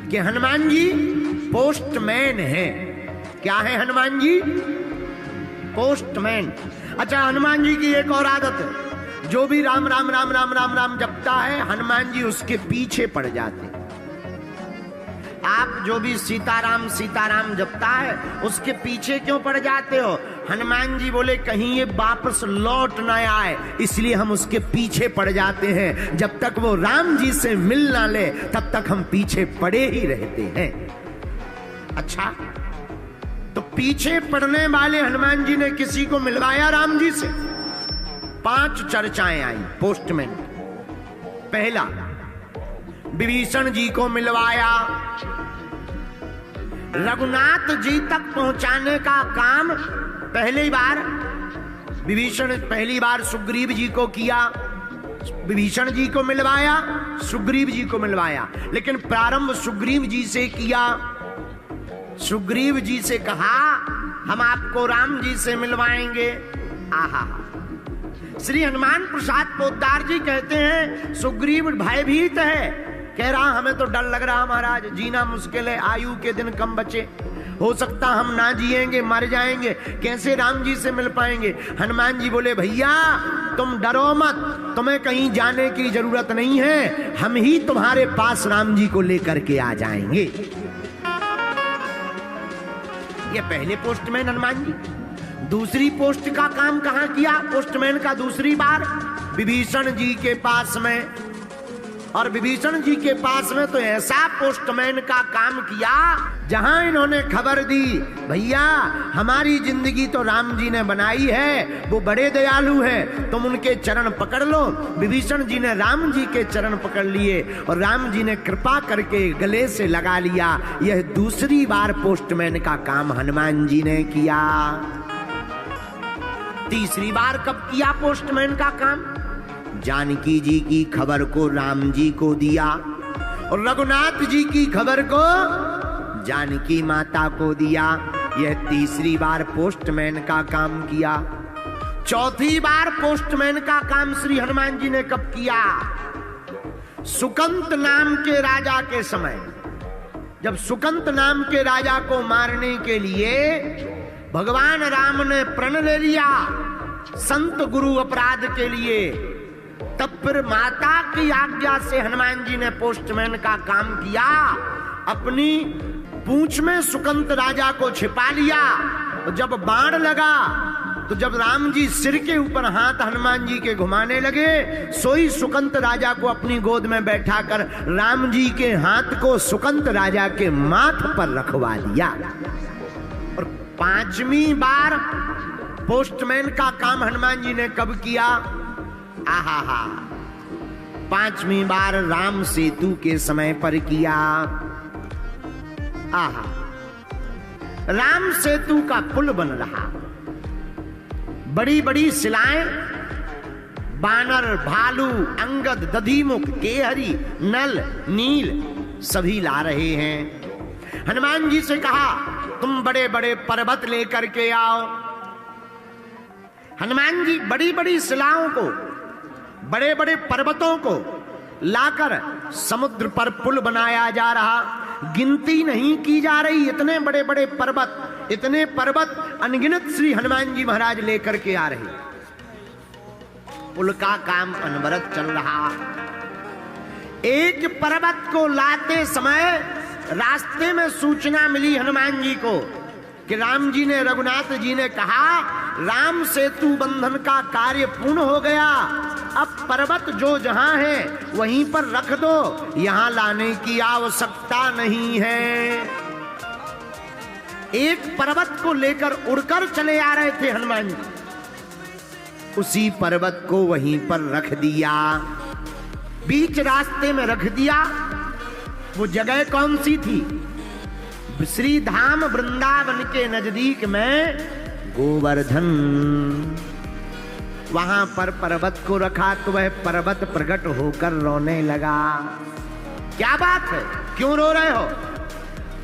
कि हनुमान जी पोस्टमैन है। क्या है हनुमान जी? पोस्टमैन। अच्छा, हनुमान जी की एक और आदत है, जो भी राम राम राम राम राम राम जपता है हनुमान जी उसके पीछे पड़ जाते। आप जो भी सीताराम सीताराम जपता है उसके पीछे क्यों पड़ जाते हो? हनुमान जी बोले कहीं ये वापस लौट न आए, इसलिए हम उसके पीछे पड़ जाते हैं। जब तक वो राम जी से मिल ना ले तब तक हम पीछे पड़े ही रहते हैं। अच्छा, तो पीछे पड़ने वाले हनुमान जी ने किसी को मिलवाया राम जी से? 5 चर्चाएं आई पोस्टमैन। पहला, विभीषण जी को मिलवाया। रघुनाथ जी तक पहुंचाने का काम पहली बार सुग्रीव जी को किया। विभीषण जी को मिलवाया, सुग्रीव जी को मिलवाया, लेकिन प्रारंभ सुग्रीव जी से किया। सुग्रीव जी से कहा हम आपको राम जी से मिलवाएंगे। आहा, श्री हनुमान प्रसाद पोद्दार जी कहते हैं सुग्रीव भयभीत है, कह रहा हमें तो डर लग रहा महाराज, जीना मुश्किल है, आयु के दिन कम बचे, हो सकता हम ना जिएंगे, मर जाएंगे, कैसे राम जी से मिल पाएंगे। हनुमान जी बोले भैया तुम डरो मत, तुम्हें कहीं जाने की जरूरत नहीं है, हम ही तुम्हारे पास राम जी को लेकर के आ जाएंगे। ये पहले पोस्टमैन हनुमान जी। दूसरी पोस्ट का काम कहां किया पोस्टमैन का? दूसरी बार विभीषण जी के पास में। और विभीषण जी के पास में तो ऐसा पोस्टमैन का काम किया जहां इन्होंने खबर दी भैया हमारी जिंदगी तो राम जी ने बनाई है, वो बड़े दयालु हैं, तुम उनके चरण पकड़ लो। विभीषण जी ने राम जी के चरण पकड़ लिए और राम जी ने कृपा करके गले से लगा लिया। यह दूसरी बार पोस्टमैन का काम हनुमान जी ने किया। तीसरी बार कब किया पोस्टमैन का काम? जानकी जी की खबर को राम जी को दिया और रघुनाथ जी की खबर को जानकी माता को दिया। यह तीसरी बार पोस्टमैन का काम किया। चौथी बार पोस्टमैन का काम श्री हनुमान जी ने कब किया? सुकंत नाम के राजा के समय, जब सुकंत नाम के राजा को मारने के लिए भगवान राम ने प्रण ले लिया संत गुरु अपराध के लिए, तब फिर माता की आज्ञा से हनुमान जी ने पोस्टमैन का काम किया। अपनी पूंछ में सुकंत राजा को छिपा लिया। जब बाण लगा तो जब राम जी सिर के ऊपर हाथ हनुमान जी के घुमाने लगे, सोई सुकंत राजा को अपनी गोद में बैठाकर राम जी के हाथ को सुकंत राजा के माथ पर रखवा दिया। और पांचवी बार पोस्टमैन का काम हनुमान जी ने कब किया? आहा, पांचवी बार राम सेतु के समय पर किया। आहा, राम सेतु का पुल बन रहा, बड़ी बड़ी शिलाएं बानर, भालू, अंगद, दधिमुख, केहरी, नल, नील सभी ला रहे हैं। हनुमान जी से कहा तुम बड़े बड़े पर्वत लेकर के आओ। हनुमान जी बड़ी बड़ी शिलाओं को, बड़े बड़े पर्वतों को लाकर समुद्र पर पुल बनाया जा रहा। गिनती नहीं की जा रही, इतने बड़े बड़े पर्वत, इतने पर्वत अनगिनत श्री हनुमान जी महाराज लेकर के आ रहे। पुल का काम अनवरत चल रहा। एक पर्वत को लाते समय रास्ते में सूचना मिली हनुमान जी को कि राम जी ने, रघुनाथ जी ने कहा राम सेतु बंधन का कार्य पूर्ण हो गया, अब पर्वत जो जहां है वहीं पर रख दो, यहां लाने की आवश्यकता नहीं है। एक पर्वत को लेकर उड़कर चले आ रहे थे हनुमान जी, उसी पर्वत को वहीं पर रख दिया, बीच रास्ते में रख दिया। वो जगह कौन सी थी? श्री धाम वृंदावन के नजदीक में गोवर्धन, वहां पर पर्वत को रखा तो वह पर्वत प्रकट होकर रोने लगा। क्या बात है, क्यों रो रहे हो?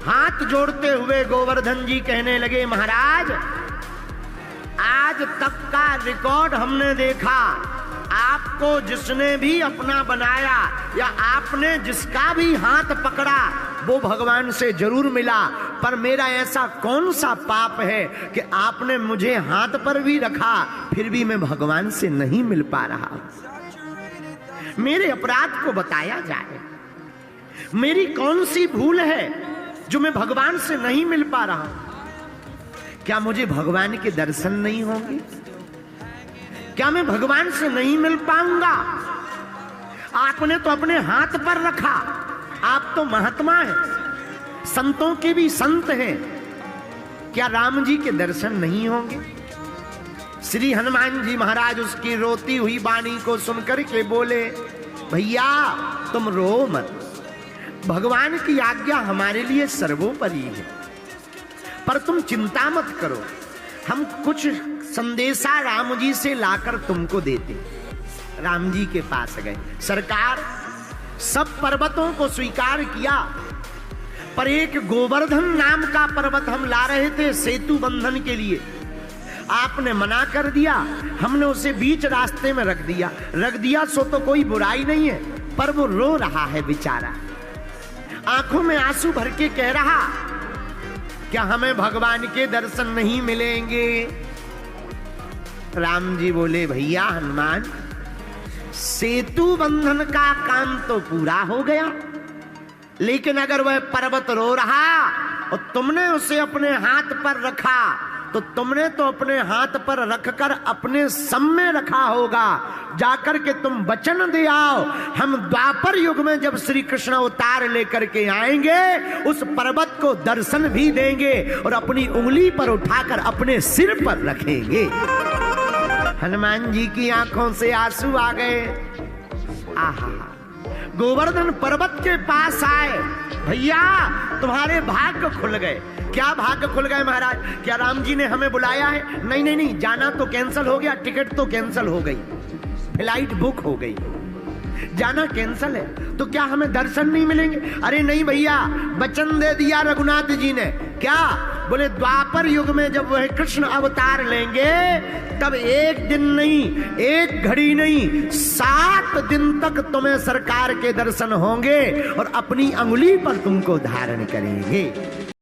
हाथ जोड़ते हुए गोवर्धन जी कहने लगे महाराज, आज तक का रिकॉर्ड हमने देखा, आप आपको जिसने भी अपना बनाया या आपने जिसका भी हाथ पकड़ा वो भगवान से जरूर मिला, पर मेरा ऐसा कौन सा पाप है कि आपने मुझे हाथ पर भी रखा फिर भी मैं भगवान से नहीं मिल पा रहा। मेरे अपराध को बताया जाए, मेरी कौन सी भूल है जो मैं भगवान से नहीं मिल पा रहा हूं? क्या मुझे भगवान के दर्शन नहीं होंगे? क्या मैं भगवान से नहीं मिल पाऊंगा? आपने तो अपने हाथ पर रखा, आप तो महात्मा हैं, संतों के भी संत हैं, क्या राम जी के दर्शन नहीं होंगे? श्री हनुमान जी महाराज उसकी रोती हुई वाणी को सुनकर के बोले, भैया तुम रो मत, भगवान की आज्ञा हमारे लिए सर्वोपरि है, पर तुम चिंता मत करो, हम कुछ संदेशा राम जी से लाकर तुमको देते। राम जी के पास गए, सरकार सब पर्वतों को स्वीकार किया, पर एक गोवर्धन नाम का पर्वत हम ला रहे थे सेतु बंधन के लिए, आपने मना कर दिया, हमने उसे बीच रास्ते में रख दिया सो तो कोई बुराई नहीं है, पर वो रो रहा है बेचारा, आंखों में आंसू भर के कह रहा, क्या हमें भगवान के दर्शन नहीं मिलेंगे? राम जी बोले, भैया हनुमान, सेतु बंधन का काम तो पूरा हो गया, लेकिन अगर वह पर्वत रो रहा और तुमने उसे अपने हाथ पर रखा तो तुमने तो अपने हाथ पर रखकर अपने सामने रखा होगा, जाकर के तुम वचन दे आओ, हम द्वापर युग में जब श्री कृष्ण अवतार लेकर के आएंगे उस पर्वत को दर्शन भी देंगे और अपनी उंगली पर उठाकर अपने सिर पर रखेंगे। हनुमान जी की आंखों से आंसू आ गए। आहा, गोवर्धन पर्वत के पास आए, भैया तुम्हारे भाग्य खुल गए। क्या भाग्य खुल गए महाराज? क्या राम जी ने हमें बुलाया है? नहीं नहीं नहीं, जाना तो कैंसिल हो गया, टिकट तो कैंसिल हो गई, फ्लाइट बुक हो गई, जाना कैंसिल है, तो क्या हमें दर्शन नहीं मिलेंगे? अरे नहीं भैया, वचन दे दिया रघुनाथ जी ने। क्या बोले? द्वापर युग में जब वह कृष्ण अवतार लेंगे तब एक दिन नहीं, एक घड़ी नहीं, 7 दिन तक तुम्हें सरकार के दर्शन होंगे और अपनी अंगुली पर तुमको धारण करेंगे।